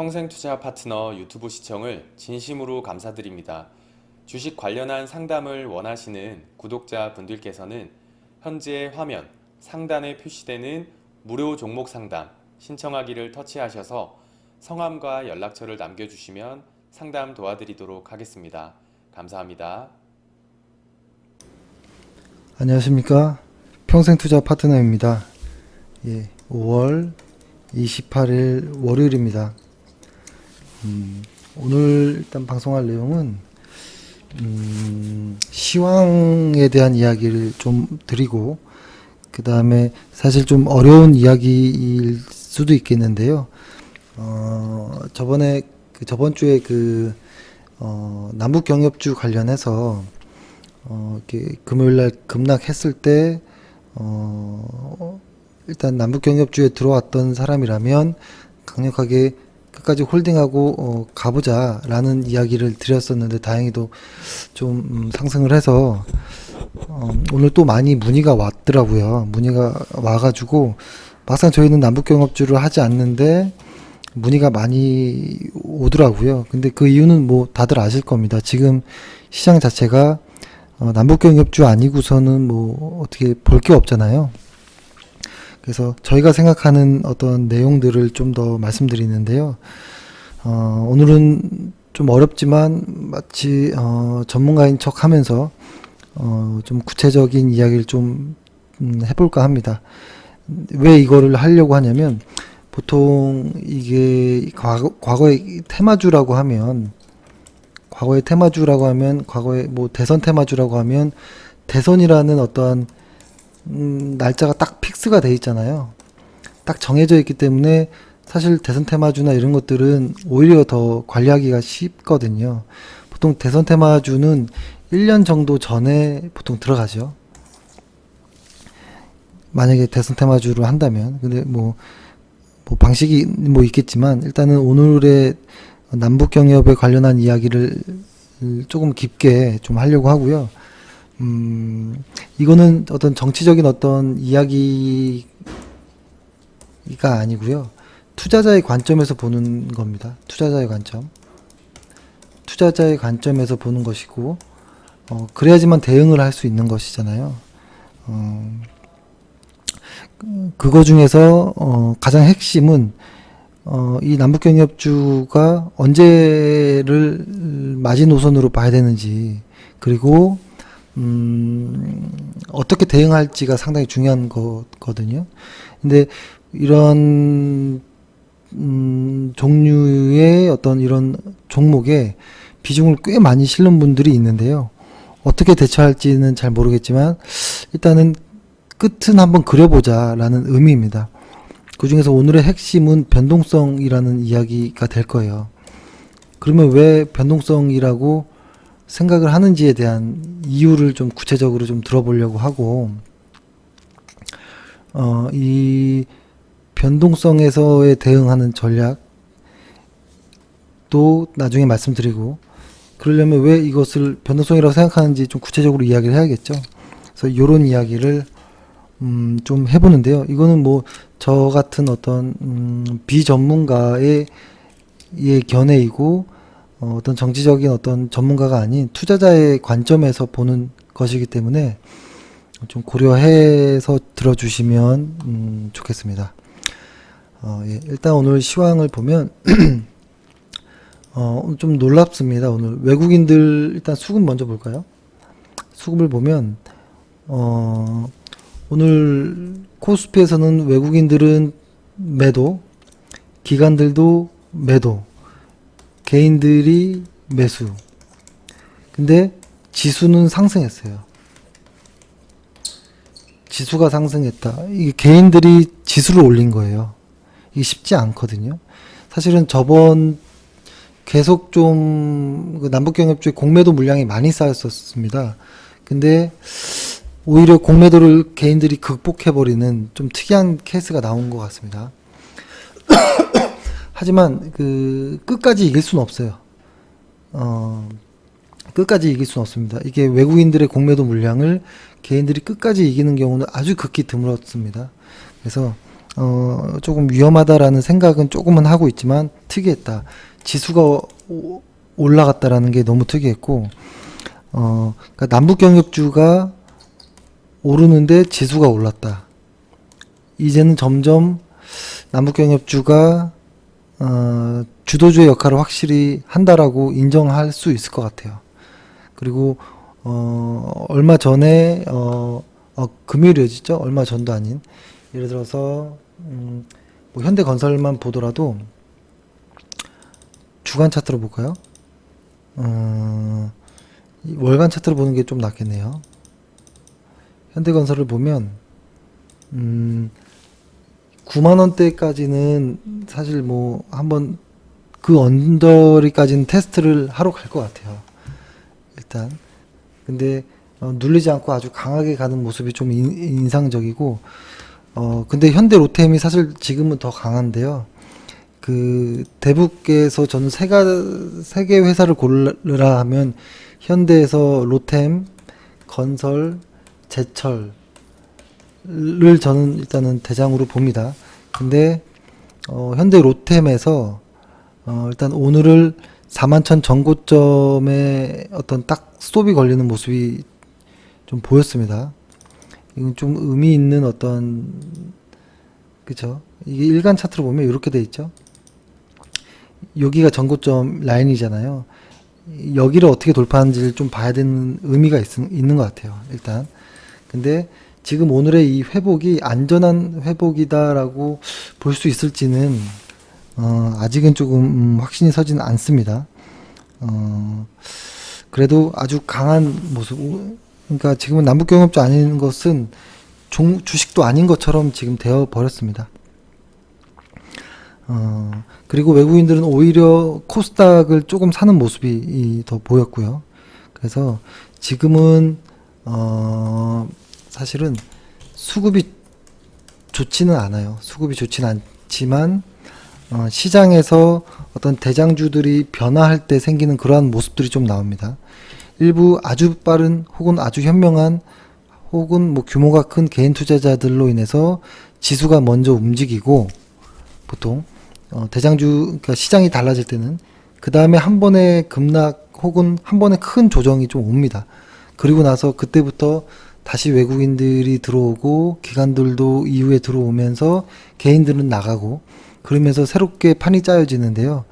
평생투자 파트너 유튜브 시청을 진심으로 감사드립니다. 주식 관련한 상담을 원하시는 구독자 분들께서는 현재 화면 상단에 표시되는 무료 종목 상담 신청하기를 터치하셔서 성함과 연락처를 남겨주시면 상담 도와드리도록 하겠습니다. 감사합니다. 안녕하십니까. 평생투자 파트너입니다. 5월 28일 월요일입니다. 오늘 일단 방송할 내용은 시황에 대한 이야기를 좀 드리고, 그 다음에 사실 좀 어려운 이야기일 수도 있겠는데요. 저번 주에 남북 경협주 관련해서 이렇게 금요일날 급락했을 때 일단 남북 경협주에 들어왔던 사람이라면 강력하게 끝까지 홀딩하고 가보자라는 이야기를 드렸었는데, 다행히도 좀 상승을 해서 오늘 또 많이 문의가 왔더라고요. 문의가 와가지고 막상 저희는 남북 경협주를 하지 않는데 문의가 많이 오더라고요. 근데 그 이유는 뭐 다들 아실 겁니다. 지금 시장 자체가 남북 경협주 아니고서는 뭐 어떻게 볼 게 없잖아요. 그래서 저희가 생각하는 어떤 내용들을 좀 더 말씀드리는데요. 오늘은 좀 어렵지만 마치 전문가인 척 하면서 좀 구체적인 이야기를 좀 해볼까 합니다. 왜 이거를 하려고 하냐면, 보통 이게 과거의 테마주라고 하면, 과거에 뭐 대선 테마주라고 하면 대선이라는 어떠한 날짜가 딱 픽스가 돼 있잖아요. 딱 정해져 있기 때문에 사실 대선 테마주나 이런 것들은 오히려 더 관리하기가 쉽거든요. 보통 대선 테마주는 1년 정도 전에 보통 들어가죠. 만약에 대선 테마주로 한다면. 근데 뭐 방식이 뭐 있겠지만, 일단은 오늘의 남북 경협에 관련한 이야기를 조금 깊게 좀 하려고 하고요. 이거는 어떤 정치적인 어떤 이야기가 아니고요. 투자자의 관점에서 보는 겁니다. 투자자의 관점에서 보는 것이고, 그래야지만 대응을 할 수 있는 것이잖아요. 그거 중에서 가장 핵심은 이 남북경협주가 언제를 마지노선으로 봐야 되는지, 그리고 어떻게 대응할지가 상당히 중요한 거거든요. 근데 이런 종류의 어떤 이런 종목에 비중을 꽤 많이 실는 분들이 있는데요. 어떻게 대처할지는 잘 모르겠지만 일단은 끝은 한번 그려보자라는 의미입니다. 그 중에서 오늘의 핵심은 변동성이라는 이야기가 될 거예요. 그러면 왜 변동성이라고 생각을 하는지에 대한 이유를 좀 구체적으로 좀 들어보려고 하고, 이 변동성에서의 대응하는 전략도 나중에 말씀드리고, 그러려면 왜 이것을 변동성이라고 생각하는지 좀 구체적으로 이야기를 해야겠죠. 그래서 이런 이야기를 좀 해보는데요. 이거는 뭐 저 같은 어떤 비전문가의 견해이고, 어떤 정치적인 어떤 전문가가 아닌 투자자의 관점에서 보는 것이기 때문에 좀 고려해서 들어주시면 좋겠습니다. 일단 오늘 시황을 보면 좀 놀랍습니다. 오늘 외국인들 일단 수급 먼저 볼까요? 수급을 보면 오늘 코스피에서는 외국인들은 매도, 기관들도 매도, 개인들이 매수. 근데 지수는 상승했어요. 지수가 상승했다. 이게 개인들이 지수를 올린 거예요. 이게 쉽지 않거든요. 사실은 저번 계속 좀 남북경협주의 공매도 물량이 많이 쌓였었습니다. 근데 오히려 공매도를 개인들이 극복해버리는 좀 특이한 케이스가 나온 것 같습니다. 하지만 끝까지 이길 수는 없어요. 끝까지 이길 수는 없습니다. 이게 외국인들의 공매도 물량을 개인들이 끝까지 이기는 경우는 아주 극히 드물었습니다. 그래서 조금 위험하다라는 생각은 조금은 하고 있지만 특이했다. 지수가 올라갔다라는 게 너무 특이했고, 그러니까 남북경협주가 오르는데 지수가 올랐다. 이제는 점점 남북경협주가 주도주의 역할을 확실히 한다라고 인정할 수 있을 것 같아요. 그리고 얼마 전에 금요일이었죠? 얼마 전도 아닌, 예를 들어서 뭐 현대건설만 보더라도 주간 차트로 볼까요? 이 월간 차트로 보는 게 좀 낫겠네요. 현대건설을 보면 9만 원대까지는 사실 뭐 한번 그 언저리까지는 테스트를 하러 갈 것 같아요. 일단 근데 눌리지 않고 아주 강하게 가는 모습이 좀 인상적이고, 근데 현대 로템이 사실 지금은 더 강한데요. 그 대북에서 저는 세 개 회사를 고르라 하면 현대에서 로템, 건설, 제철을 저는 일단은 대장으로 봅니다. 근데 현대 로템에서 일단 오늘을 41,000 전고점에 어떤 딱 스톱이 걸리는 모습이 좀 보였습니다. 이건 좀 의미 있는 어떤, 그쵸? 이게 일간 차트로 보면 이렇게 돼 있죠. 여기가 전고점 라인이잖아요. 여기를 어떻게 돌파하는지를 좀 봐야 되는 의미가 있는 것 같아요. 일단. 근데 지금 오늘의 이 회복이 안전한 회복이다라고 볼 수 있을지는 아직은 조금 확신이 서지는 않습니다. 그래도 아주 강한 모습, 그러니까 지금은 남북경협주 아닌 것은 주식도 아닌 것처럼 지금 되어 버렸습니다. 그리고 외국인들은 오히려 코스닥을 조금 사는 모습이 더 보였고요. 그래서 지금은 사실은 수급이 좋지는 않아요. 수급이 좋지는 않지만 시장에서 어떤 대장주들이 변화할 때 생기는 그러한 모습들이 좀 나옵니다. 일부 아주 빠른 혹은 아주 현명한 혹은 뭐 규모가 큰 개인 투자자들로 인해서 지수가 먼저 움직이고, 보통 대장주, 그러니까 시장이 달라질 때는 그 다음에 한 번의 급락 혹은 한 번의 큰 조정이 좀 옵니다. 그리고 나서 그때부터 다시 외국인들이 들어오고 기관들도 이후에 들어오면서 개인들은 나가고, 그러면서 새롭게 판이 짜여지는데요.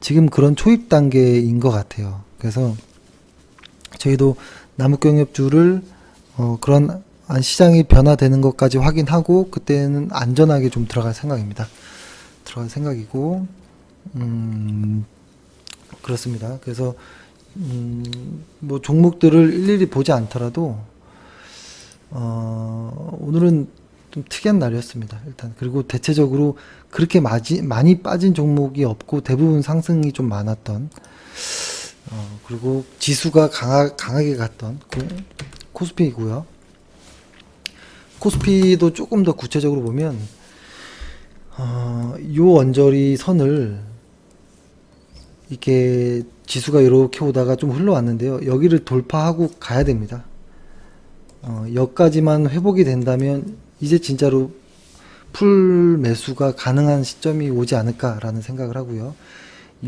지금 그런 초입 단계인 것 같아요. 그래서 저희도 남북경협주를 그런 시장이 변화되는 것까지 확인하고 그때는 안전하게 좀 들어갈 생각입니다. 들어갈 생각이고, 그렇습니다. 그래서 뭐 종목들을 일일이 보지 않더라도 오늘은 좀 특이한 날이었습니다. 일단. 그리고 대체적으로 그렇게 많이 빠진 종목이 없고 대부분 상승이 좀 많았던, 그리고 지수가 강하게 갔던 코스피이고요. 코스피도 조금 더 구체적으로 보면 요 언저리 선을 이렇게 지수가 이렇게 오다가 좀 흘러왔는데요. 여기를 돌파하고 가야 됩니다. 여기까지만 회복이 된다면 이제 진짜로 풀 매수가 가능한 시점이 오지 않을까라는 생각을 하고요.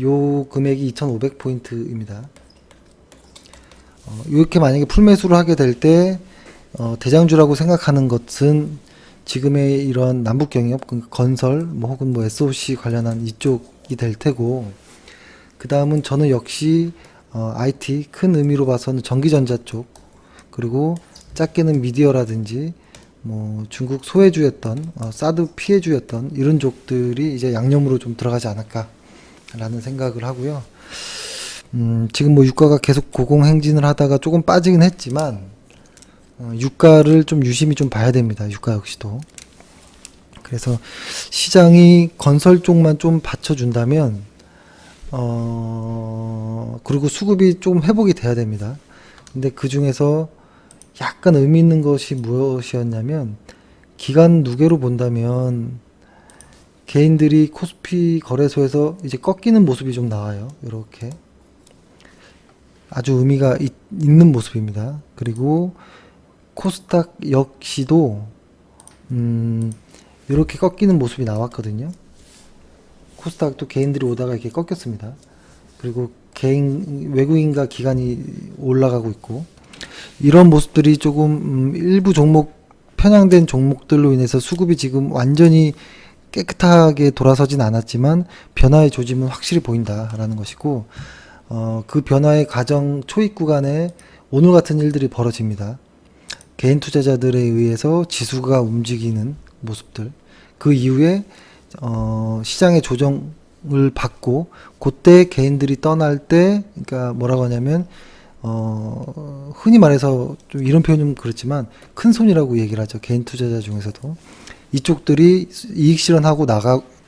요 금액이 2,500포인트입니다. 이렇게 만약에 풀 매수를 하게 될 때 대장주라고 생각하는 것은 지금의 이런 남북경협, 건설, 뭐 혹은 뭐 SOC 관련한 이쪽이 될 테고, 그 다음은 저는 역시 IT 큰 의미로 봐서는 전기전자 쪽, 그리고 작게는 미디어라든지 뭐 중국 소외주였던 사드 피해주였던 이런 쪽들이 이제 양념으로 좀 들어가지 않을까라는 생각을 하고요. 지금 뭐 유가가 계속 고공행진을 하다가 조금 빠지긴 했지만 유가를 좀 유심히 좀 봐야 됩니다. 유가 역시도. 그래서 시장이 건설 쪽만 좀 받쳐준다면 그리고 수급이 조금 회복이 돼야 됩니다. 근데 그 중에서 약간 의미 있는 것이 무엇이었냐면, 기간 누계로 본다면 개인들이 코스피 거래소에서 이제 꺾이는 모습이 좀 나와요. 이렇게 아주 의미가 있는 모습입니다. 그리고 코스닥 역시도 이렇게 꺾이는 모습이 나왔거든요. 코스닥도 개인들이 오다가 이렇게 꺾였습니다. 그리고 외국인과 기관이 올라가고 있고, 이런 모습들이 조금 일부 종목, 편향된 종목들로 인해서 수급이 지금 완전히 깨끗하게 돌아서진 않았지만 변화의 조짐은 확실히 보인다라는 것이고, 그 변화의 과정 초입 구간에 오늘 같은 일들이 벌어집니다. 개인 투자자들에 의해서 지수가 움직이는 모습들, 그 이후에 시장의 조정을 받고 그때 개인들이 떠날 때, 그러니까 뭐라고 하냐면 흔히 말해서 좀 이런 표현 좀 그렇지만 큰 손이라고 얘기를 하죠. 개인 투자자 중에서도 이쪽들이 이익 실현하고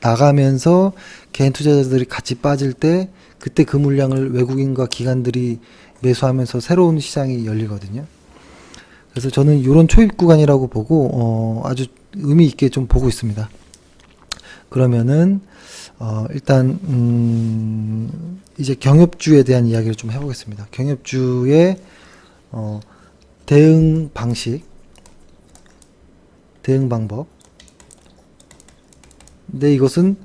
나가면서 개인 투자자들이 같이 빠질 때, 그때 그 물량을 외국인과 기관들이 매수하면서 새로운 시장이 열리거든요. 그래서 저는 이런 초입 구간이라고 보고 아주 의미 있게 좀 보고 있습니다. 그러면은 일단 이제 경협주에 대한 이야기를 좀 해보겠습니다. 경협주의 대응 방식, 대응 방법. 근데 이것은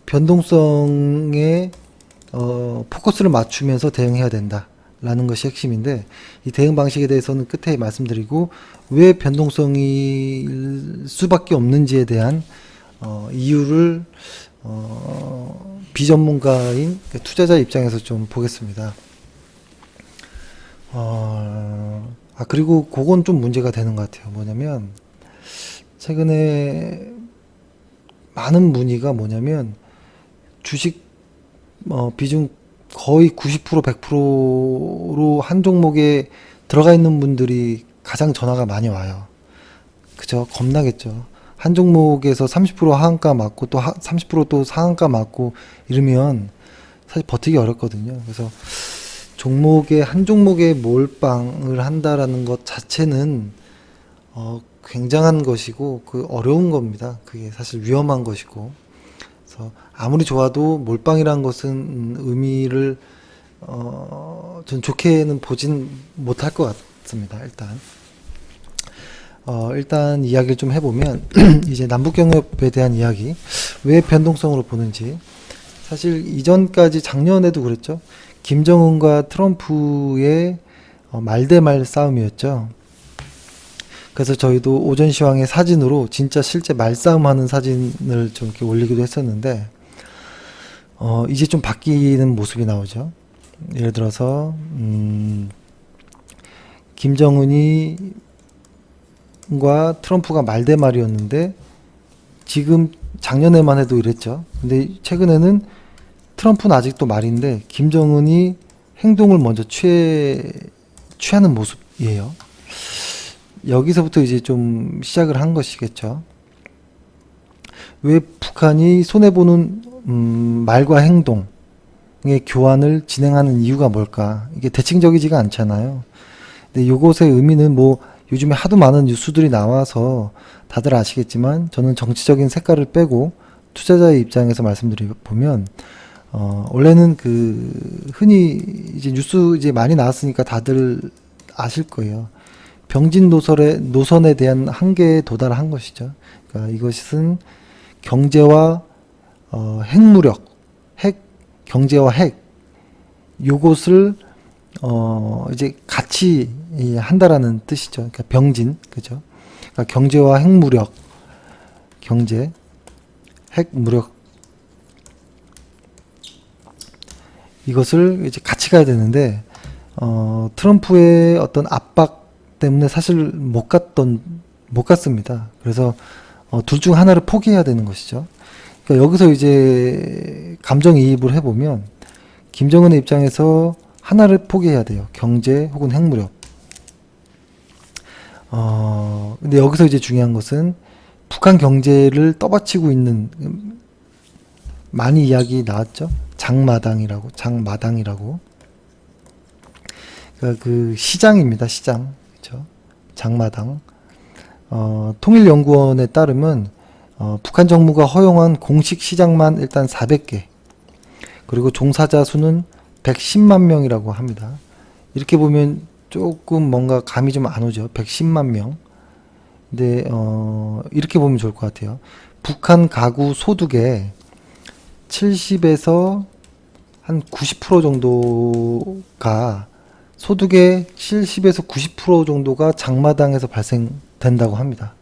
변동성에 포커스를 맞추면서 대응해야 된다 라는 것이 핵심인데, 이 대응 방식에 대해서는 끝에 말씀드리고, 왜 변동성일 수밖에 없는지에 대한 이유를 비전문가인 투자자 입장에서 좀 보겠습니다. 그리고 그건 좀 문제가 되는 것 같아요. 뭐냐면 최근에 많은 문의가 뭐냐면 주식 비중 거의 90% 100%로 한 종목에 들어가 있는 분들이 가장 전화가 많이 와요. 그죠? 겁나겠죠. 한 종목에서 30% 하한가 맞고 또 30%또 상한가 맞고 이러면 사실 버티기 어렵거든요. 그래서 한 종목에 몰빵을 한다라는 것 자체는 굉장한 것이고 그 어려운 겁니다. 그게 사실 위험한 것이고, 그래서 아무리 좋아도 몰빵이라는 것은 의미를 전 좋게는 보진 못할 것 같습니다. 일단 이야기를 좀 해보면 이제 남북경협에 대한 이야기, 왜 변동성으로 보는지. 사실 이전까지 작년에도 그랬죠. 김정은과 트럼프의 말대말 싸움이었죠. 그래서 저희도 오전시황의 사진으로 진짜 실제 말싸움하는 사진을 좀 이렇게 올리기도 했었는데, 이제 좀 바뀌는 모습이 나오죠. 예를 들어서 김정은과 트럼프가 말대말이었는데, 지금 작년에만 해도 이랬죠. 근데 최근에는 트럼프는 아직도 말인데 김정은이 행동을 먼저 취하는 모습이에요. 여기서부터 이제 좀 시작을 한 것이겠죠. 왜 북한이 손해보는 말과 행동의 교환을 진행하는 이유가 뭘까? 이게 대칭적이지가 않잖아요. 근데 요것의 의미는 뭐 요즘에 하도 많은 뉴스들이 나와서 다들 아시겠지만, 저는 정치적인 색깔을 빼고 투자자의 입장에서 말씀드리면, 원래는 흔히 이제 뉴스 이제 많이 나왔으니까 다들 아실 거예요. 병진 노선에 대한 한계에 도달한 것이죠. 그러니까 이것은 경제와 핵무력, 경제와 핵, 요것을 이제 같이 한다라는 뜻이죠. 그러니까 병진, 그죠? 그러니까 경제와 핵무력, 핵무력, 이것을 이제 같이 가야 되는데, 트럼프의 어떤 압박 때문에 사실 못 갔습니다. 그래서 둘 중 하나를 포기해야 되는 것이죠. 그러니까 여기서 이제 감정이입을 해보면 김정은의 입장에서 하나를 포기해야 돼요. 경제 혹은 핵무력. 근데 여기서 이제 중요한 것은 북한 경제를 떠받치고 있는, 많이 이야기 나왔죠. 장마당이라고. 그러니까 그 시장입니다. 시장. 그렇죠? 장마당. 통일연구원에 따르면 북한 정부가 허용한 공식 시장만 일단 400개. 그리고 종사자 수는 110만 명이라고 합니다. 이렇게 보면 조금 뭔가 감이 좀 안 오죠. 110만 명. 근데 이렇게 보면 좋을 것 같아요. 북한 가구 소득의 70에서 한 90% 정도가 소득의 70에서 90% 정도가 장마당에서 발생된다고 합니다.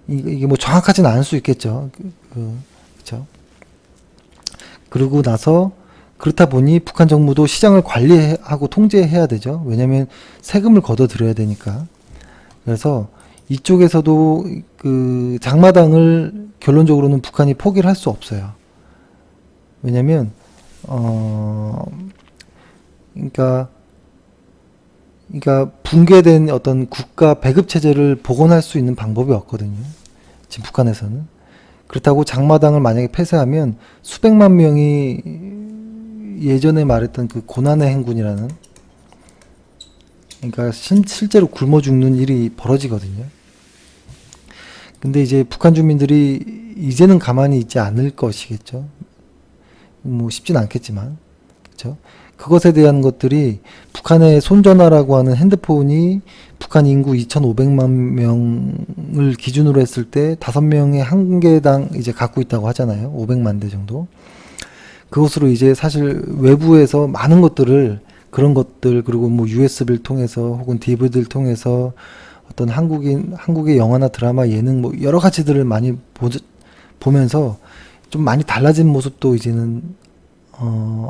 이게 뭐 정확하진 않을 수 있겠죠. 그렇죠. 그러고 나서 그렇다 보니 북한 정부도 시장을 관리하고 통제해야 되죠. 왜냐하면 세금을 걷어들여야 되니까. 그래서 이쪽에서도 그 장마당을 결론적으로는 북한이 포기를 할 수 없어요. 왜냐하면 그러니까 붕괴된 어떤 국가 배급 체제를 복원할 수 있는 방법이 없거든요. 지금 북한에서는. 그렇다고 장마당을 만약에 폐쇄하면 수백만 명이 예전에 말했던 그 고난의 행군이라는, 그러니까 실제로 굶어 죽는 일이 벌어지거든요. 근데 이제 북한 주민들이 이제는 가만히 있지 않을 것이겠죠. 뭐 쉽진 않겠지만, 그렇죠. 그것에 대한 것들이 북한의 손전화라고 하는 핸드폰이 북한 인구 2,500만 명을 기준으로 했을 때 5명의 한 개당 이제 갖고 있다고 하잖아요. 500만 대 정도. 그것으로 이제 사실 외부에서 많은 것들을, 그런 것들, 그리고 뭐 USB를 통해서 혹은 DVD를 통해서 어떤 한국의 영화나 드라마, 예능 뭐 여러 가지들을 많이 보면서 좀 많이 달라진 모습도 이제는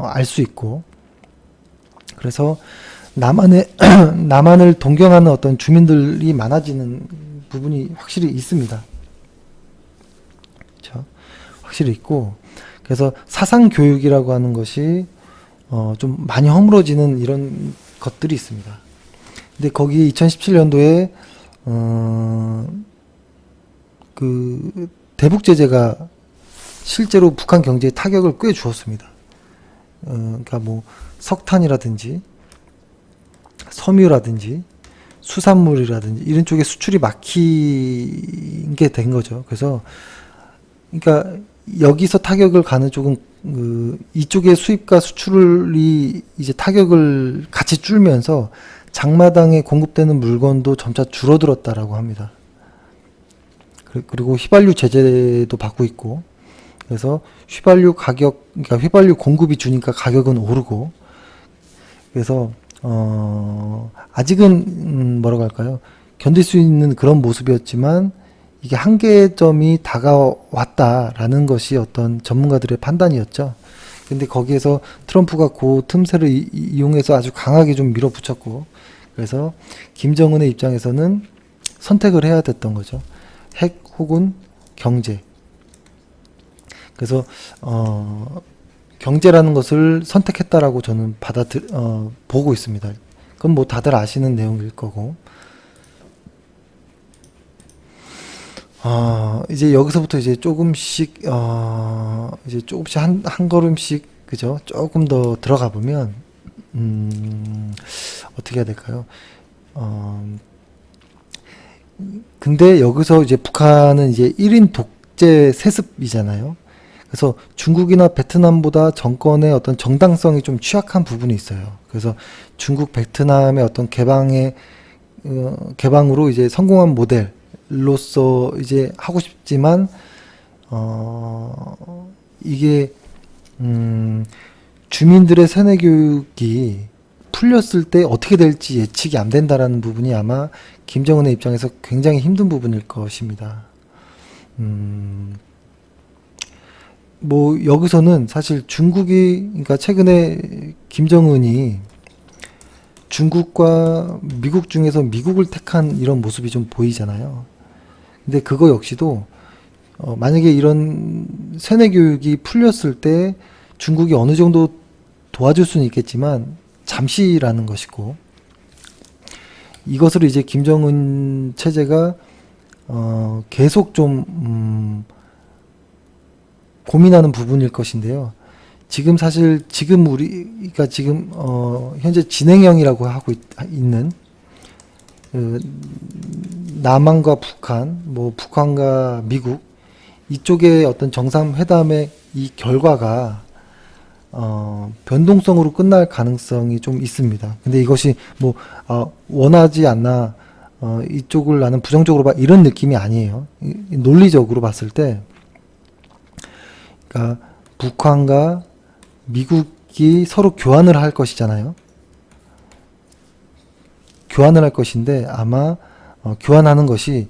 알 수 있고, 그래서 남한을 동경하는 어떤 주민들이 많아지는 부분이 확실히 있습니다. 그렇죠? 확실히 있고, 그래서 사상 교육이라고 하는 것이 좀 많이 허물어지는 이런 것들이 있습니다. 근데 거기 2017년도에 그 대북 제재가 실제로 북한 경제에 타격을 꽤 주었습니다. 그러니까 뭐 석탄이라든지 섬유라든지 수산물이라든지 이런 쪽에 수출이 막히게 된 거죠. 그래서 그러니까 여기서 타격을 가는 쪽은 이쪽의 수입과 수출이 이제 타격을 같이 줄면서 장마당에 공급되는 물건도 점차 줄어들었다라고 합니다. 그리고 휘발유 제재도 받고 있고, 그래서 휘발유 가격, 그러니까 휘발유 공급이 주니까 가격은 오르고, 그래서 아직은 뭐라고 할까요? 견딜 수 있는 그런 모습이었지만 이게 한계점이 다가왔다라는 것이 어떤 전문가들의 판단이었죠. 근데 거기에서 트럼프가 그 틈새를 이용해서 아주 강하게 좀 밀어붙였고, 그래서 김정은의 입장에서는 선택을 해야 됐던 거죠. 핵 혹은 경제. 그래서 경제라는 것을 선택했다라고 저는 보고 있습니다. 그건 뭐 다들 아시는 내용일 거고. 이제 여기서부터 이제 조금씩 한 걸음씩, 그죠? 조금 더 들어가 보면, 어떻게 해야 될까요? 근데 여기서 이제 북한은 이제 1인 독재 세습이잖아요. 그래서 중국이나 베트남보다 정권의 어떤 정당성이 좀 취약한 부분이 있어요. 그래서 중국, 베트남의 어떤 개방으로 이제 성공한 모델로서 이제 하고 싶지만, 이게, 주민들의 세뇌 교육이 풀렸을 때 어떻게 될지 예측이 안 된다라는 부분이 아마 김정은의 입장에서 굉장히 힘든 부분일 것입니다. 뭐 여기서는 사실 그러니까 최근에 김정은이 중국과 미국 중에서 미국을 택한 이런 모습이 좀 보이잖아요. 근데 그거 역시도 만약에 이런 세뇌 교육이 풀렸을 때 중국이 어느 정도 도와줄 수는 있겠지만 잠시라는 것이고, 이것을 이제 김정은 체제가 계속 좀 고민하는 부분일 것인데요. 지금 사실 우리가 지금 현재 진행형이라고 하고 있는 남한과 북한, 뭐 북한과 미국 이쪽의 어떤 정상회담의 이 결과가 변동성으로 끝날 가능성이 좀 있습니다. 근데 이것이 뭐 원하지 않나 이쪽을 나는 부정적으로 봐 이런 느낌이 아니에요. 논리적으로 봤을 때, 그러니까 북한과 미국이 서로 교환을 할 것이잖아요. 교환을 할 것인데 아마 교환하는 것이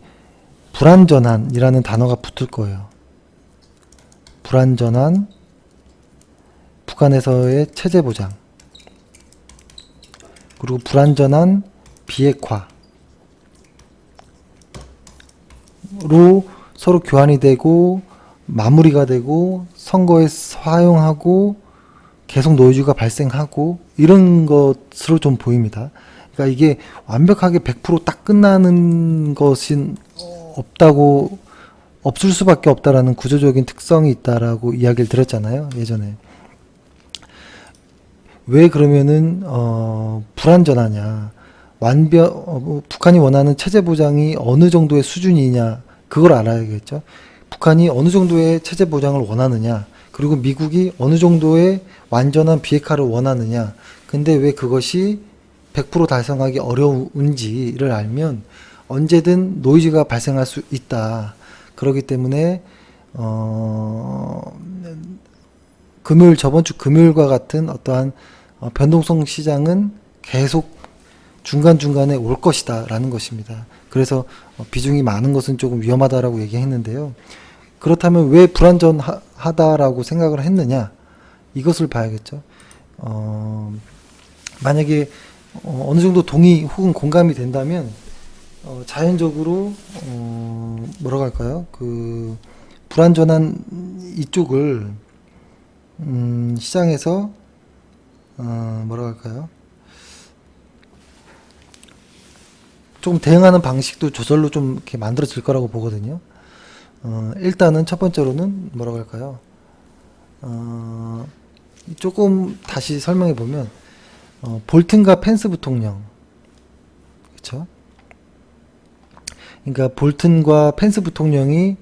불안전한이라는 단어가 붙을 거예요. 불안전한, 북한에서의 체제 보장, 그리고 불안전한 비핵화로 서로 교환이 되고 마무리가 되고 선거에 사용하고 계속 노이즈가 발생하고 이런 것으로 좀 보입니다. 그러니까 이게 완벽하게 100%딱 끝나는 것은 없을 수밖에 없다라는 구조적인 특성이 있다라고 이야기를 드렸잖아요, 예전에. 왜 그러면은 불안전하냐? 북한이 원하는 체제 보장이 어느 정도의 수준이냐? 그걸 알아야겠죠. 북한이 어느 정도의 체제 보장을 원하느냐? 그리고 미국이 어느 정도의 완전한 비핵화를 원하느냐? 근데 왜 그것이 100% 달성하기 어려운지를 알면 언제든 노이즈가 발생할 수 있다. 그렇기 때문에 저번 주 금요일과 같은 어떠한 변동성 시장은 계속 중간중간에 올 것이다 라는 것입니다. 그래서 비중이 많은 것은 조금 위험하다라고 얘기했는데요. 그렇다면 왜 불안전하다라고 생각을 했느냐? 이것을 봐야겠죠. 만약에 어느 정도 동의 혹은 공감이 된다면 자연적으로 뭐라고 할까요? 그 불안전한 이쪽을 시장에서 뭐라고 할까요? 좀 대응하는 방식도 저절로 좀 이렇게 만들어질 거라고 보거든요. 일단은 첫 번째로는 뭐라고 할까요? 조금 다시 설명해 보면 볼튼과 펜스 부통령, 그렇죠? 그러니까 볼튼과 펜스 부통령이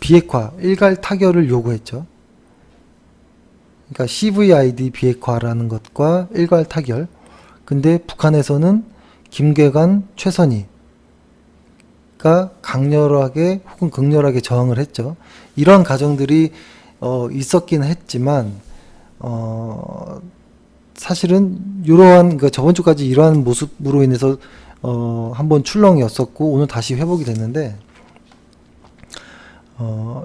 비핵화, 일괄 타결을 요구했죠. 그러니까 CVID 비핵화라는 것과 일괄 타결. 근데 북한에서는 김계관, 최선희가 강렬하게 혹은 극렬하게 저항을 했죠. 이러한 가정들이 있었긴 했지만 사실은 이러한 그러니까 저번 주까지 이러한 모습으로 인해서 한번 출렁이었었고 오늘 다시 회복이 됐는데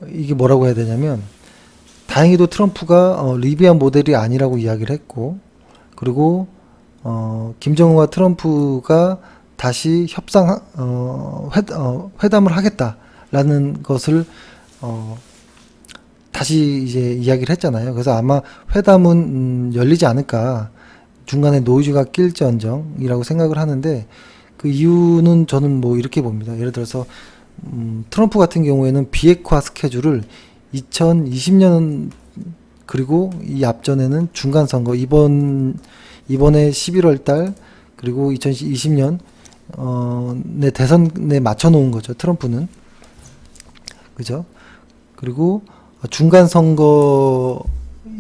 이게 뭐라고 해야 되냐면 다행히도 트럼프가 리비안 모델이 아니라고 이야기를 했고 그리고 김정은과 트럼프가 다시 회담을 하겠다라는 것을 다시 이제 이야기를 했잖아요. 그래서 아마 회담은 열리지 않을까, 중간에 노이즈가 낄지언정이라고 생각을 하는데 그 이유는 저는 뭐 이렇게 봅니다. 예를 들어서 트럼프 같은 경우에는 비핵화 스케줄을 2020년 그리고 이 앞전에는 중간 선거 이번에 11월 달 그리고 2020년 내 대선에 맞춰 놓은 거죠. 트럼프는. 그죠? 그리고 중간 선거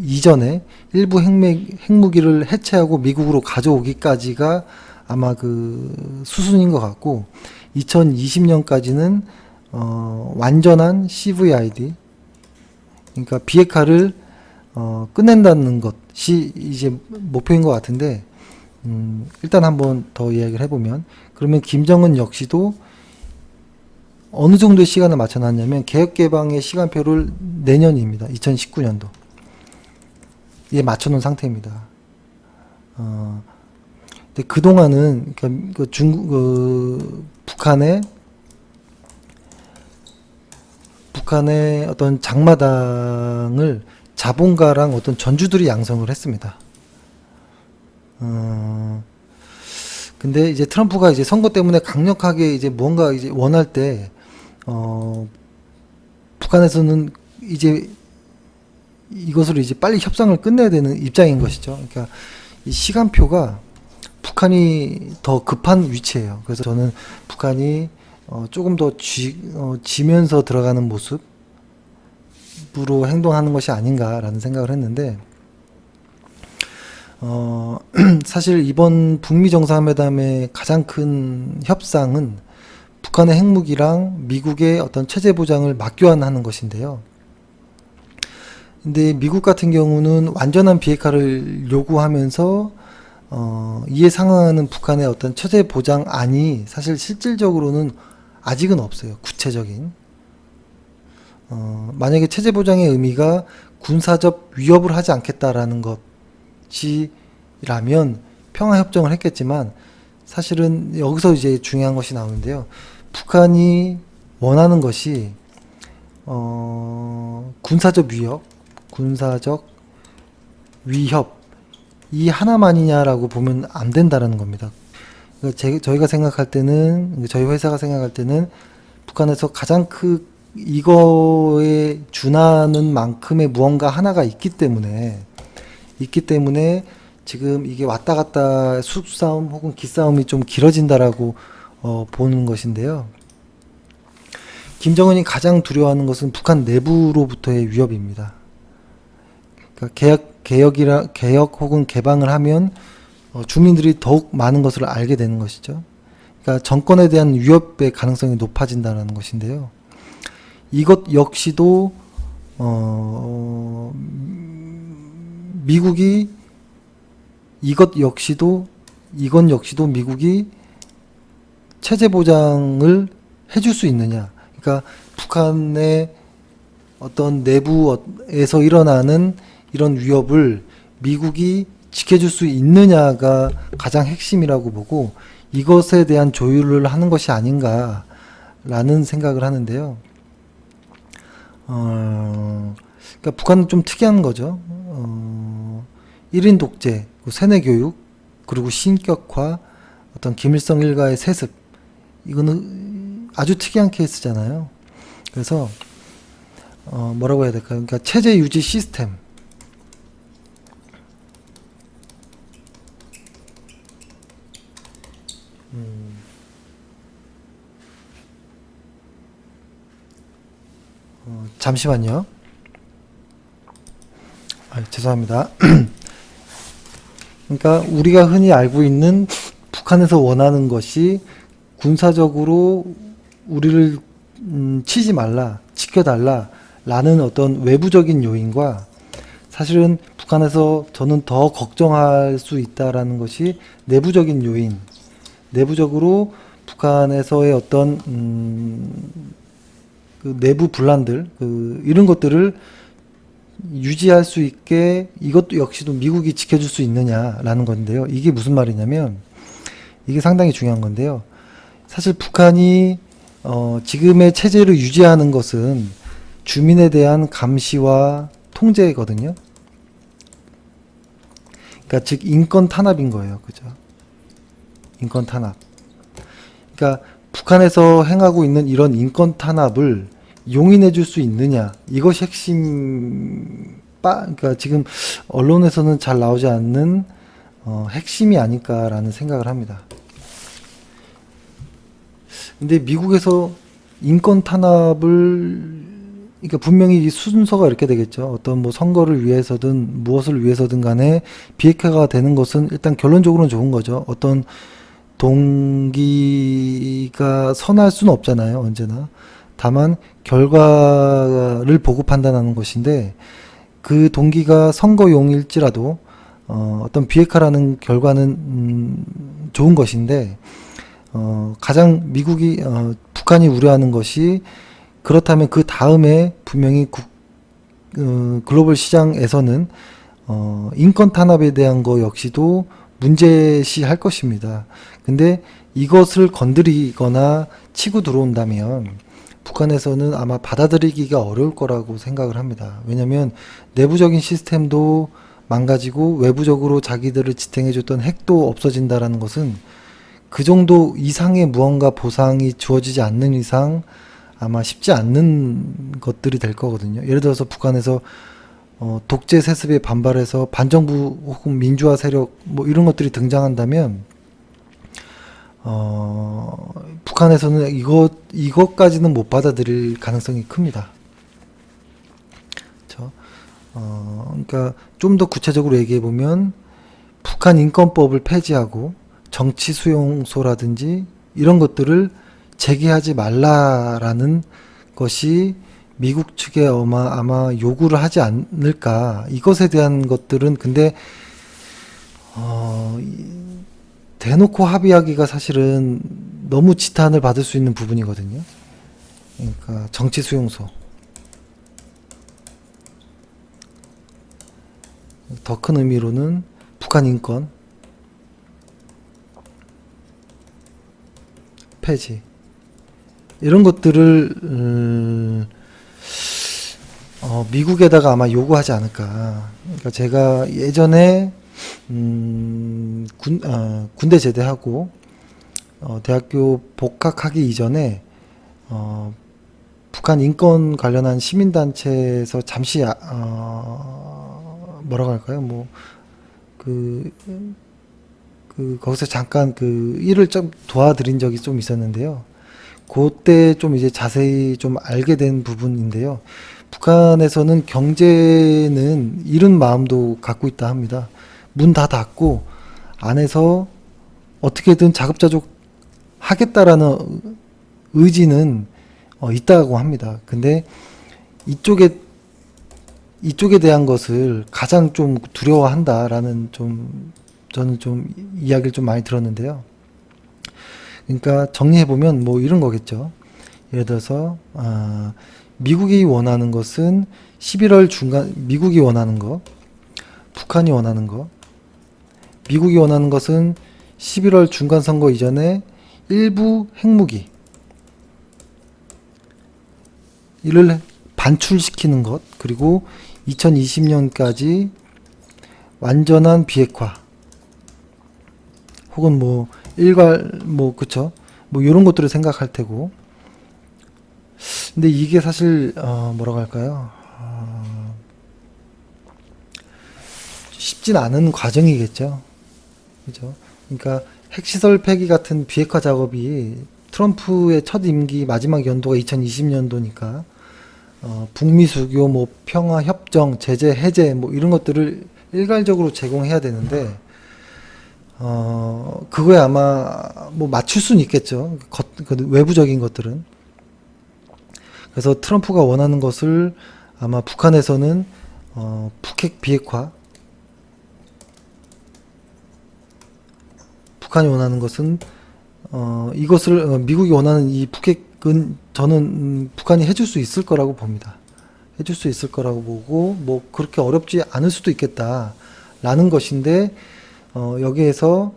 이전에 일부 핵무기를 해체하고 미국으로 가져오기까지가 아마 그 수순인 것 같고 2020년까지는 완전한 CVID 그러니까 비핵화를 끝낸다는 것이 이제 목표인 것 같은데 일단 한번 더 이야기를 해보면 그러면 김정은 역시도 어느 정도의 시간을 맞춰놨냐면 개혁개방의 시간표를 내년입니다. 2019년도 에 맞춰놓은 상태입니다. 근데 그동안은 그러니까 북한의 어떤 장마당을 자본가랑 어떤 전주들이 양성을 했습니다. 근데 이제 트럼프가 이제 선거 때문에 강력하게 이제 뭔가 이제 원할 때 북한에서는 이제 이것을 이제 빨리 협상을 끝내야 되는 입장인 것이죠. 그러니까 이 시간표가 북한이 더 급한 위치예요. 그래서 저는 북한이 조금 더 지면서 들어가는 모습으로 행동하는 것이 아닌가라는 생각을 했는데 사실 이번 북미 정상회담의 가장 큰 협상은 북한의 핵무기랑 미국의 어떤 체제 보장을 맞교환하는 것인데요. 근데 미국 같은 경우는 완전한 비핵화를 요구하면서 이에 상응하는 북한의 어떤 체제 보장안이 사실 실질적으로는 아직은 없어요. 구체적인. 만약에 체제 보장의 의미가 군사적 위협을 하지 않겠다라는 것이라면 평화협정을 했겠지만 사실은 여기서 이제 중요한 것이 나오는데요. 북한이 원하는 것이 군사적 위협 이 하나만이냐라고 보면 안 된다라는 겁니다. 그러니까 저희가 생각할 때는 저희 회사가 생각할 때는 북한에서 가장 이거에 준하는 만큼의 무언가 하나가 있기 때문에 지금 이게 왔다 갔다 수싸움 혹은 기싸움이 좀 길어진다라고 보는 것인데요. 김정은이 가장 두려워하는 것은 북한 내부로부터의 위협입니다. 그러니까 개혁 혹은 개방을 하면 주민들이 더욱 많은 것을 알게 되는 것이죠. 그러니까 정권에 대한 위협의 가능성이 높아진다는 것인데요. 이것 역시도 이건 역시도 미국이 체제 보장을 해줄 수 있느냐. 그러니까 북한의 어떤 내부에서 일어나는 이런 위협을 미국이 지켜줄 수 있느냐가 가장 핵심이라고 보고 이것에 대한 조율을 하는 것이 아닌가라는 생각을 하는데요. 그러니까 북한은 좀 특이한 거죠. 1인 독재, 세뇌 교육, 그리고 신격화, 어떤 김일성 일가의 세습, 이거는 아주 특이한 케이스잖아요. 그래서 뭐라고 해야 될까요? 그러니까 체제 유지 시스템. 잠시만요. 죄송합니다. 그러니까 우리가 흔히 알고 있는 북한에서 원하는 것이 군사적으로 우리를 치지 말라, 지켜달라 라는 어떤 외부적인 요인과 사실은 북한에서 저는 더 걱정할 수 있다라는 것이 내부적인 요인, 내부적으로 북한에서의 어떤 그 내부 분란들, 이런 것들을 유지할 수 있게 이것도 역시도 미국이 지켜줄 수 있느냐라는 건데요. 이게 무슨 말이냐면 이게 상당히 중요한 건데요. 사실 북한이 지금의 체제를 유지하는 것은 주민에 대한 감시와 통제거든요. 그러니까 즉 인권 탄압인 거예요. 그죠? 인권 탄압. 그러니까 북한에서 행하고 있는 이런 인권 탄압을 용인해 줄 수 있느냐, 이것이 그러니까 지금 언론에서는 잘 나오지 않는 핵심이 아닐까라는 생각을 합니다. 근데 미국에서 인권 탄압을, 그러니까 분명히 이 순서가 이렇게 되겠죠. 어떤 뭐 선거를 위해서든 무엇을 위해서든 간에 비핵화가 되는 것은 일단 결론적으로는 좋은 거죠. 어떤 동기가 선할 수는 없잖아요, 언제나. 다만 결과를 보고 판단하는 것인데 그 동기가 선거용일지라도 어떤 비핵화라는 결과는 좋은 것인데 가장 북한이 우려하는 것이 그렇다면 그 다음에 분명히 글로벌 시장에서는 인권 탄압에 대한 거 역시도 문제시할 것입니다. 근데 이것을 건드리거나 치고 들어온다면 북한에서는 아마 받아들이기가 어려울 거라고 생각을 합니다. 왜냐하면 내부적인 시스템도 망가지고 외부적으로 자기들을 지탱해줬던 핵도 없어진다라는 것은 그 정도 이상의 무언가 보상이 주어지지 않는 이상 아마 쉽지 않는 것들이 될 거거든요. 예를 들어서 북한에서 독재 세습에 반발해서 반정부 혹은 민주화 세력 뭐 이런 것들이 등장한다면 북한에서는 이것까지는 못 받아들일 가능성이 큽니다. 그렇죠? 그러니까 좀 더 구체적으로 얘기해 보면 북한 인권법을 폐지하고 정치 수용소라든지 이런 것들을 재개하지 말라라는 것이 미국 측에 아마 요구를 하지 않을까. 이것에 대한 것들은 근데 대놓고 합의하기가 사실은 너무 지탄을 받을 수 있는 부분이거든요. 그러니까 정치 수용소. 더 큰 의미로는 북한 인권 폐지 이런 것들을 미국에다가 아마 요구하지 않을까. 그러니까 제가 예전에 군대 제대하고 대학교 복학하기 이전에 북한 인권 관련한 시민단체에서 잠시 뭐라고 할까요? 거기서 잠깐 일을 좀 도와드린 적이 좀 있었는데요. 그때 좀 이제 자세히 좀 알게 된 부분인데요. 북한에서는 경제는 이런 마음도 갖고 있다 합니다. 문 다 닫고 안에서 어떻게든 자급자족 하겠다라는 의지는 있다고 합니다. 근데 이쪽에 대한 것을 가장 좀 두려워한다라는 저는 좀 이야기를 좀 많이 들었는데요. 그러니까 정리해보면 뭐 이런 거겠죠. 예를 들어서, 미국이 원하는 것은 11월 중간, 미국이 원하는 거, 북한이 원하는 거, 미국이 원하는 것은 11월 중간 선거 이전에 일부 핵무기, 이를 반출시키는 것, 그리고 2020년까지 완전한 비핵화, 혹은 그쵸. 이런 것들을 생각할 테고. 근데 이게 사실, 뭐라고 할까요? 쉽진 않은 과정이겠죠. 그죠. 그러니까 핵시설 폐기 같은 비핵화 작업이 트럼프의 첫 임기 마지막 연도가 2020년도니까, 북미 수교, 평화 협정, 제재 해제, 이런 것들을 일괄적으로 제공해야 되는데, 그거에 아마 맞출 수는 있겠죠. 외부적인 것들은. 그래서 트럼프가 원하는 것을 아마 북한에서는 북핵 비핵화, 북한이 원하는 것은 이것을 미국이 원하는 이 북핵은 저는 북한이 해줄 수 있을 거라고 봅니다. 해줄 수 있을 거라고 보고 그렇게 어렵지 않을 수도 있겠다라는 것인데, 여기에서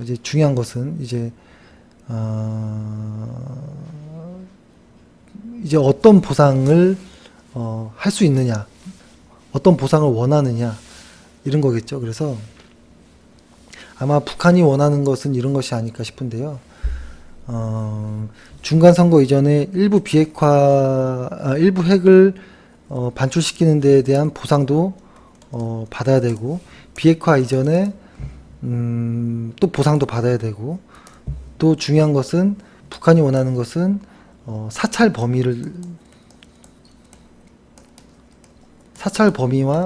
이제 중요한 것은 이제 어떤 보상을 할 수 있느냐, 어떤 보상을 원하느냐, 이런 거겠죠. 그래서 아마 북한이 원하는 것은 이런 것이 아닐까 싶은데요. 중간 선거 이전에 일부 일부 핵을 반출시키는 데에 대한 보상도 받아야 되고, 비핵화 이전에 또 보상도 받아야 되고, 또 중요한 것은 북한이 원하는 것은 사찰 범위와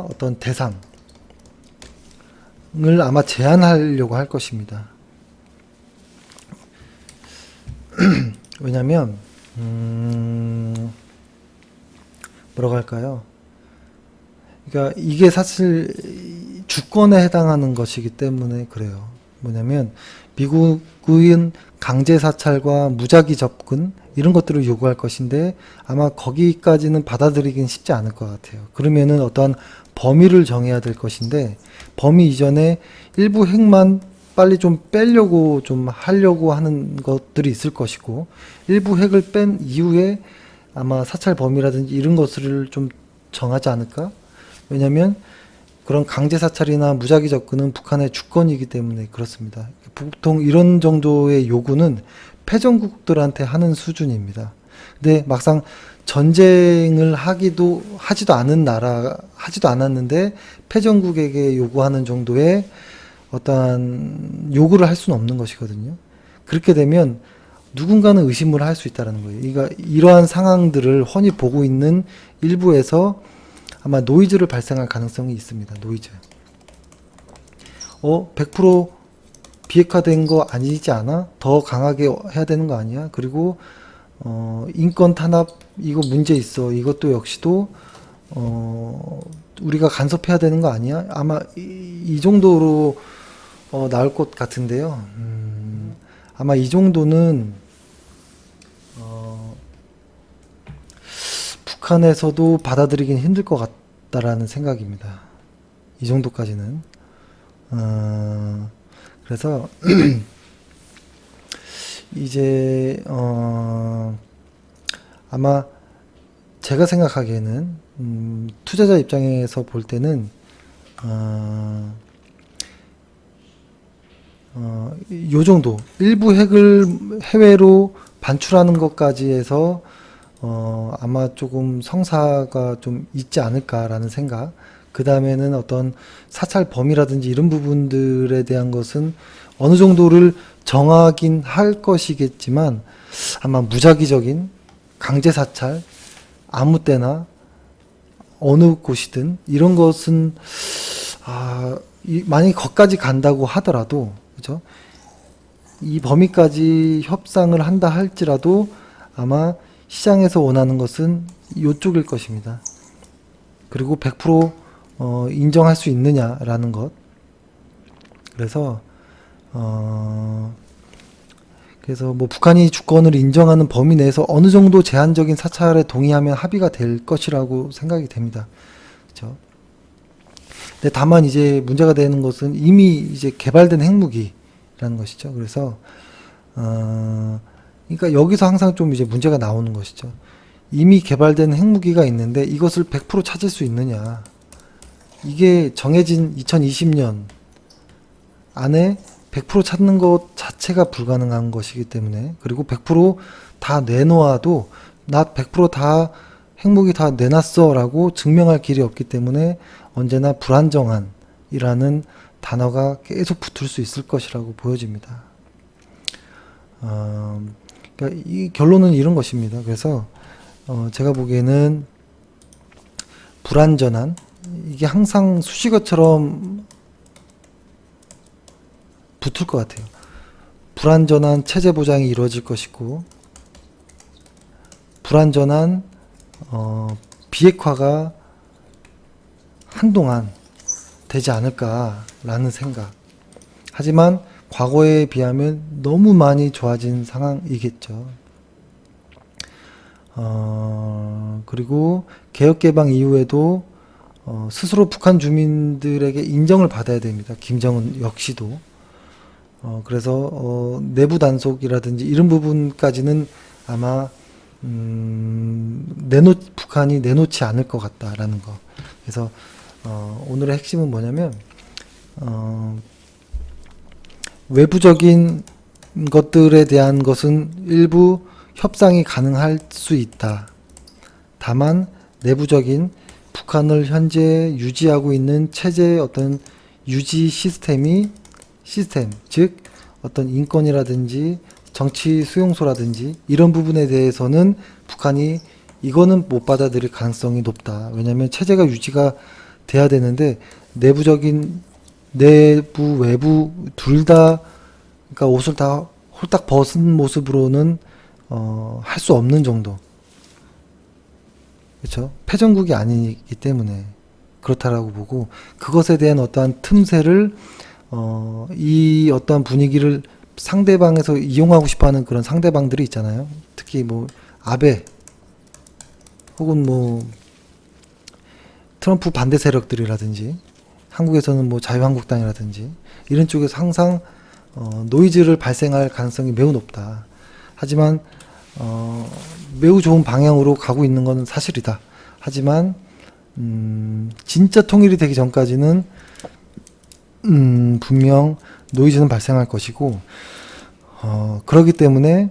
어떤 대상을 아마 제한하려고 할 것입니다. 왜냐면 뭐라고 할까요? 그러니까 이게 사실 주권에 해당하는 것이기 때문에 그래요. 뭐냐면 미국은 강제 사찰과 무작위 접근 이런 것들을 요구할 것인데, 아마 거기까지는 받아들이긴 쉽지 않을 것 같아요. 그러면은 어떠한 범위를 정해야 될 것인데, 범위 이전에 일부 핵만 빨리 좀 빼려고 좀 하려고 하는 것들이 있을 것이고, 일부 핵을 뺀 이후에 아마 사찰 범위라든지 이런 것을 좀 정하지 않을까? 왜냐면 그런 강제 사찰이나 무작위 접근은 북한의 주권이기 때문에 그렇습니다. 보통 이런 정도의 요구는 패전국들한테 하는 수준입니다. 근데 막상 전쟁을 하지도 않았는데 패전국에게 요구하는 정도의 어떠한 요구를 할 수는 없는 것이거든요. 그렇게 되면 누군가는 의심을 할 수 있다는 거예요. 그러니까 이러한 상황들을 훤히 보고 있는 일부에서 아마 노이즈를 발생할 가능성이 있습니다. 노이즈. 100% 비핵화된 거 아니지 않아? 더 강하게 해야 되는 거 아니야? 그리고 인권 탄압 이거 문제 있어. 이것도 역시도 우리가 간섭해야 되는 거 아니야? 아마 이 정도로 나올 것 같은데요. 아마 이 정도는 북한에서도 받아들이긴 힘들 것 같다라는 생각입니다. 이 정도까지는. 그래서 이제 아마 제가 생각하기에는 투자자 입장에서 볼 때는 요 정도 일부 핵을 해외로 반출하는 것까지 해서 아마 조금 성사가 좀 있지 않을까라는 생각. 그 다음에는 어떤 사찰 범위라든지 이런 부분들에 대한 것은 어느 정도를 정하긴 할 것이겠지만 아마 무작위적인 강제 사찰 아무 때나 어느 곳이든 이런 것은 만약에 거기까지 간다고 하더라도 그죠? 이 범위까지 협상을 한다 할지라도 아마 시장에서 원하는 것은 이쪽일 것입니다. 그리고 100% 인정할 수 있느냐라는 것. 그래서 뭐 북한이 주권을 인정하는 범위 내에서 어느 정도 제한적인 사찰에 동의하면 합의가 될 것이라고 생각이 됩니다. 그렇죠? 근데 다만 이제 문제가 되는 것은 이미 이제 개발된 핵무기라는 것이죠. 그래서 그러니까 여기서 항상 좀 이제 문제가 나오는 것이죠. 이미 개발된 핵무기가 있는데 이것을 100% 찾을 수 있느냐. 이게 정해진 2020년 안에 100% 찾는 것 자체가 불가능한 것이기 때문에 그리고 100%다 내놓아도 나 100%다 핵무기 다 내놨어 라고 증명할 길이 없기 때문에 언제나 불안정한이라는 단어가 계속 붙을 수 있을 것이라고 보여집니다. 그러니까 이 결론은 이런 것입니다. 그래서 제가 보기에는 불안전한 이게 항상 수식어처럼 붙을 것 같아요. 불안전한 체제 보장이 이루어질 것이고 불안전한 비핵화가 한동안 되지 않을까라는 생각. 하지만 과거에 비하면 너무 많이 좋아진 상황이겠죠. 그리고 개혁개방 이후에도 스스로 북한 주민들에게 인정을 받아야 됩니다. 김정은 역시도. 그래서 내부 단속이라든지 이런 부분까지는 아마 북한이 내놓지 않을 것 같다라는 거. 그래서 오늘의 핵심은 뭐냐면 외부적인 것들에 대한 것은 일부 협상이 가능할 수 있다. 다만 내부적인 북한을 현재 유지하고 있는 체제의 어떤 유지 시스템, 즉 어떤 인권이라든지 정치 수용소라든지 이런 부분에 대해서는 북한이 이거는 못 받아들일 가능성이 높다. 왜냐하면 체제가 유지가 돼야 되는데 내부적인 내부 외부 둘 다 그러니까 옷을 다 홀딱 벗은 모습으로는 할 수 없는 정도. 그렇죠? 패전국이 아니기 때문에 그렇다라고 보고 그것에 대한 어떠한 틈새를 이 어떠한 분위기를 상대방에서 이용하고 싶어하는 그런 상대방들이 있잖아요. 특히 뭐 아베 혹은 뭐 트럼프 반대 세력들이라든지 한국에서는 뭐 자유한국당이라든지 이런 쪽에서 항상 노이즈를 발생할 가능성이 매우 높다. 하지만 매우 좋은 방향으로 가고 있는 건 사실이다. 하지만 진짜 통일이 되기 전까지는 분명 노이즈는 발생할 것이고 그렇기 때문에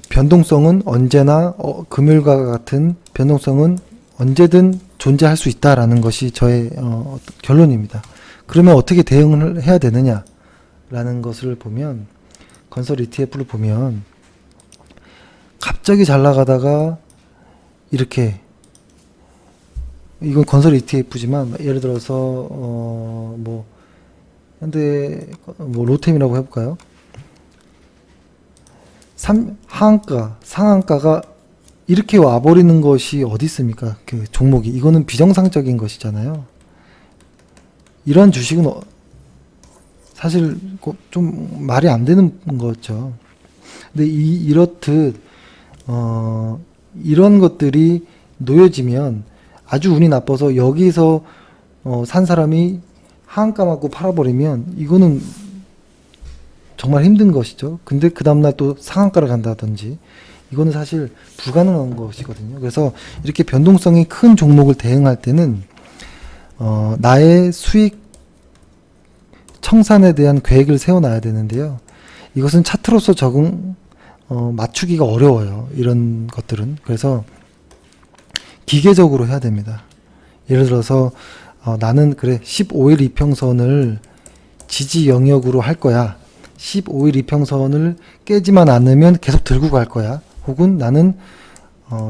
변동성은 언제나 금요일과 같은 변동성은 언제든 존재할 수 있다라는 것이 저의 결론입니다. 그러면 어떻게 대응을 해야 되느냐라는 것을 보면 건설 ETF를 보면 갑자기 잘 나가다가 이렇게 이건 건설 ETF지만 예를 들어서 뭐 근데 뭐 로템이라고 해볼까요? 하한가, 상한가가 이렇게 와버리는 것이 어디 있습니까? 그 종목이 이거는 비정상적인 것이잖아요. 이런 주식은 사실 좀 말이 안 되는 거죠. 근데 이렇듯 이런 것들이 놓여지면 아주 운이 나빠서 여기서 산 사람이 하한가 맞고 팔아버리면 이거는 정말 힘든 것이죠. 근데 그 다음날 또 상한가를 간다든지 이거는 사실 불가능한 것이거든요. 그래서 이렇게 변동성이 큰 종목을 대응할 때는 나의 수익 청산에 대한 계획을 세워놔야 되는데요. 이것은 차트로서 맞추기가 어려워요. 이런 것들은. 그래서 기계적으로 해야 됩니다. 예를 들어서 나는 그래 15일 이평선을 지지 영역으로 할 거야. 15일 이평선을 깨지만 않으면 계속 들고 갈 거야. 혹은 나는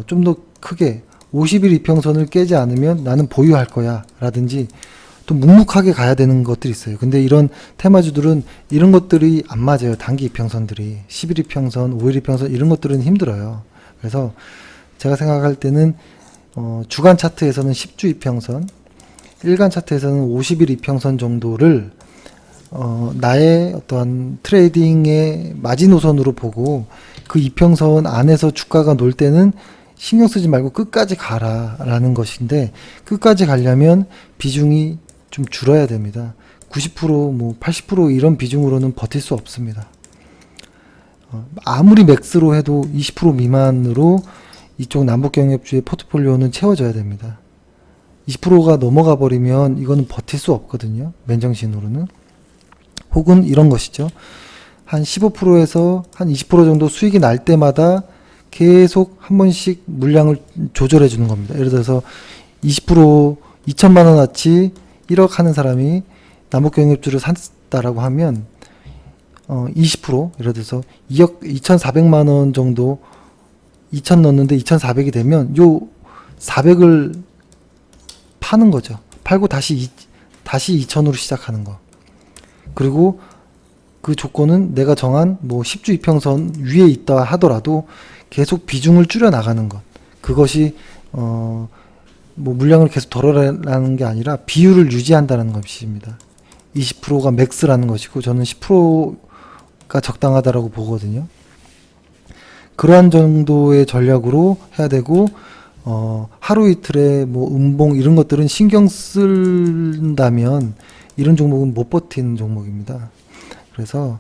좀 더 크게 50일 이평선을 깨지 않으면 나는 보유할 거야. 라든지 또 묵묵하게 가야 되는 것들이 있어요. 근데 이런 테마주들은 이런 것들이 안 맞아요. 단기 이평선들이. 10일 이평선, 5일 이평선 이런 것들은 힘들어요. 그래서 제가 생각할 때는 주간 차트에서는 10주 이평선, 일간 차트에서는 50일 이평선 정도를 나의 어떠한 트레이딩의 마지노선으로 보고 그 이평선 안에서 주가가 놀 때는 신경 쓰지 말고 끝까지 가라 라는 것인데, 끝까지 가려면 비중이 좀 줄어야 됩니다. 90% 뭐 80% 이런 비중으로는 버틸 수 없습니다. 아무리 맥스로 해도 20% 미만으로 이쪽 남북경협주의 포트폴리오는 채워져야 됩니다. 20%가 넘어가 버리면 이거는 버틸 수 없거든요. 맨정신으로는. 혹은 이런 것이죠. 한 15%에서 한 20% 정도 수익이 날 때마다 계속 한 번씩 물량을 조절해 주는 겁니다. 예를 들어서 20% 2천만 원어치 1억 하는 사람이 남북경협주를 샀다라고 하면 20% 예를 들어서 2억 2,400만 원 정도 2천 넣었는데 2,400이 되면 요 400을 파는 거죠. 팔고 다시 2천으로 시작하는 거. 그리고 그 조건은 내가 정한 뭐 10주 이평선 위에 있다 하더라도 계속 비중을 줄여 나가는 것. 그것이 뭐 물량을 계속 덜어라는 게 아니라 비율을 유지한다는 것입니다. 20%가 맥스라는 것이고 저는 10%가 적당하다라고 보거든요. 그러한 정도의 전략으로 해야 되고 하루 이틀에 뭐 음봉 이런 것들은 신경 쓴다면 이런 종목은 못 버티는 종목입니다. 그래서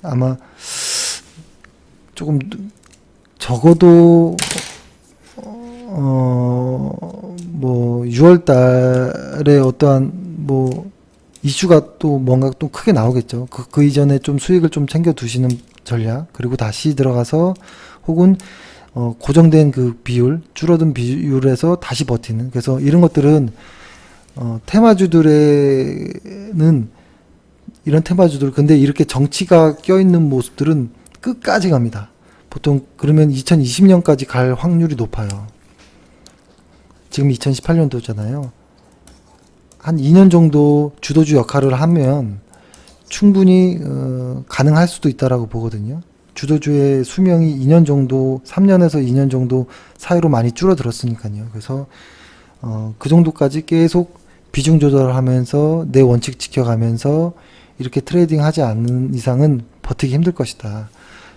아마 조금 적어도 뭐 6월 달에 어떠한 뭐 이슈가 또 뭔가 또 크게 나오겠죠. 그 이전에 좀 수익을 좀 챙겨 두시는 전략, 그리고 다시 들어가서 혹은 고정된 그 비율, 줄어든 비율에서 다시 버티는. 그래서 이런 것들은 테마주들에는 이런 테마주들, 근데 이렇게 정치가 껴있는 모습들은 끝까지 갑니다. 보통 그러면 2020년까지 갈 확률이 높아요. 지금 2018년도잖아요. 한 2년 정도 주도주 역할을 하면 충분히 가능할 수도 있다라고 보거든요. 주도주의 수명이 2년 정도, 3년에서 2년 정도 사이로 많이 줄어들었으니까요. 그래서 그 정도까지 계속 비중 조절을 하면서 내 원칙 지켜가면서 이렇게 트레이딩 하지 않는 이상은 버티기 힘들 것이다.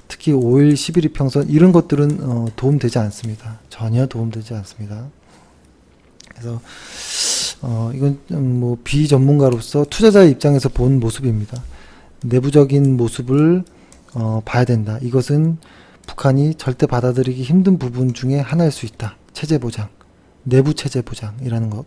특히 5일, 11일 평선 이런 것들은 도움되지 않습니다. 전혀 도움되지 않습니다. 그래서 이건 뭐 비전문가로서 투자자의 입장에서 본 모습입니다. 내부적인 모습을 봐야 된다. 이것은 북한이 절대 받아들이기 힘든 부분 중에 하나일 수 있다. 체제 보장, 내부 체제 보장이라는 것.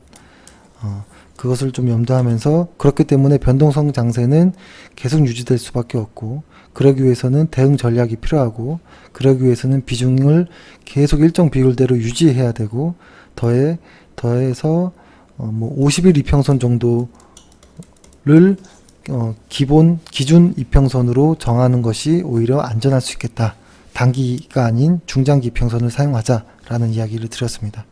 그것을 좀 염두하면서, 그렇기 때문에 변동성 장세는 계속 유지될 수밖에 없고, 그러기 위해서는 대응 전략이 필요하고, 그러기 위해서는 비중을 계속 일정 비율대로 유지해야 되고, 더해서 뭐 50일 이평선 정도를 기준 이평선으로 정하는 것이 오히려 안전할 수 있겠다. 단기가 아닌 중장기 이평선을 사용하자라는 이야기를 드렸습니다.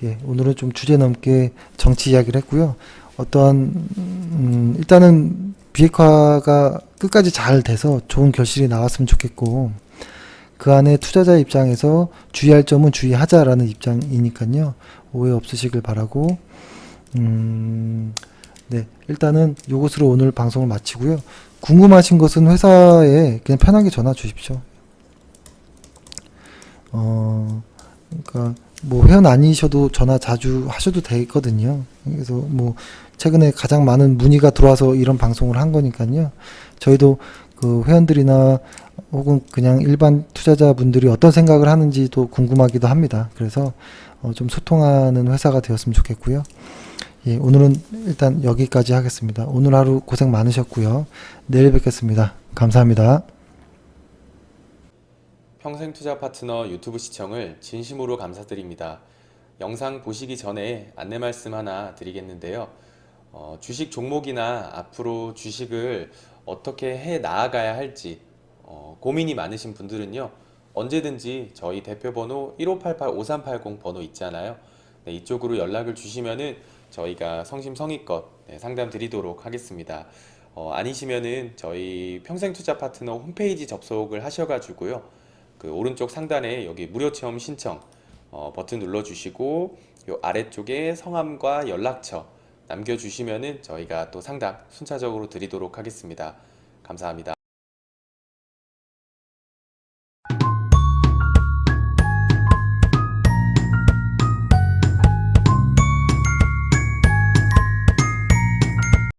예, 오늘은 좀 주제 넘게 정치 이야기를 했고요. 어떠한 일단은 비핵화가 끝까지 잘 돼서 좋은 결실이 나왔으면 좋겠고 그 안에 투자자 입장에서 주의할 점은 주의하자라는 입장이니까요. 오해 없으시길 바라고 네, 일단은 요것으로 오늘 방송을 마치고요. 궁금하신 것은 회사에 그냥 편하게 전화 주십시오. 그러니까 뭐 회원 아니셔도 전화 자주 하셔도 되거든요. 그래서 뭐 최근에 가장 많은 문의가 들어와서 이런 방송을 한 거니까요. 저희도 그 회원들이나 혹은 그냥 일반 투자자분들이 어떤 생각을 하는지도 궁금하기도 합니다. 그래서 좀 소통하는 회사가 되었으면 좋겠고요. 예, 오늘은 일단 여기까지 하겠습니다. 오늘 하루 고생 많으셨고요. 내일 뵙겠습니다. 감사합니다. 평생투자 파트너 유튜브 시청을 진심으로 감사드립니다. 영상 보시기 전에 안내 말씀 하나 드리겠는데요. 주식 종목이나 앞으로 주식을 어떻게 해 나아가야 할지 고민이 많으신 분들은요. 언제든지 저희 대표번호 1588-5380 번호 있잖아요. 네, 이쪽으로 연락을 주시면은 저희가 성심성의껏 상담 드리도록 하겠습니다. 아니시면은 저희 평생투자 파트너 홈페이지 접속을 하셔가지고요. 그 오른쪽 상단에 여기 무료 체험 신청 버튼 눌러주시고 요 아래쪽에 성함과 연락처 남겨주시면은 저희가 또 상담 순차적으로 드리도록 하겠습니다. 감사합니다.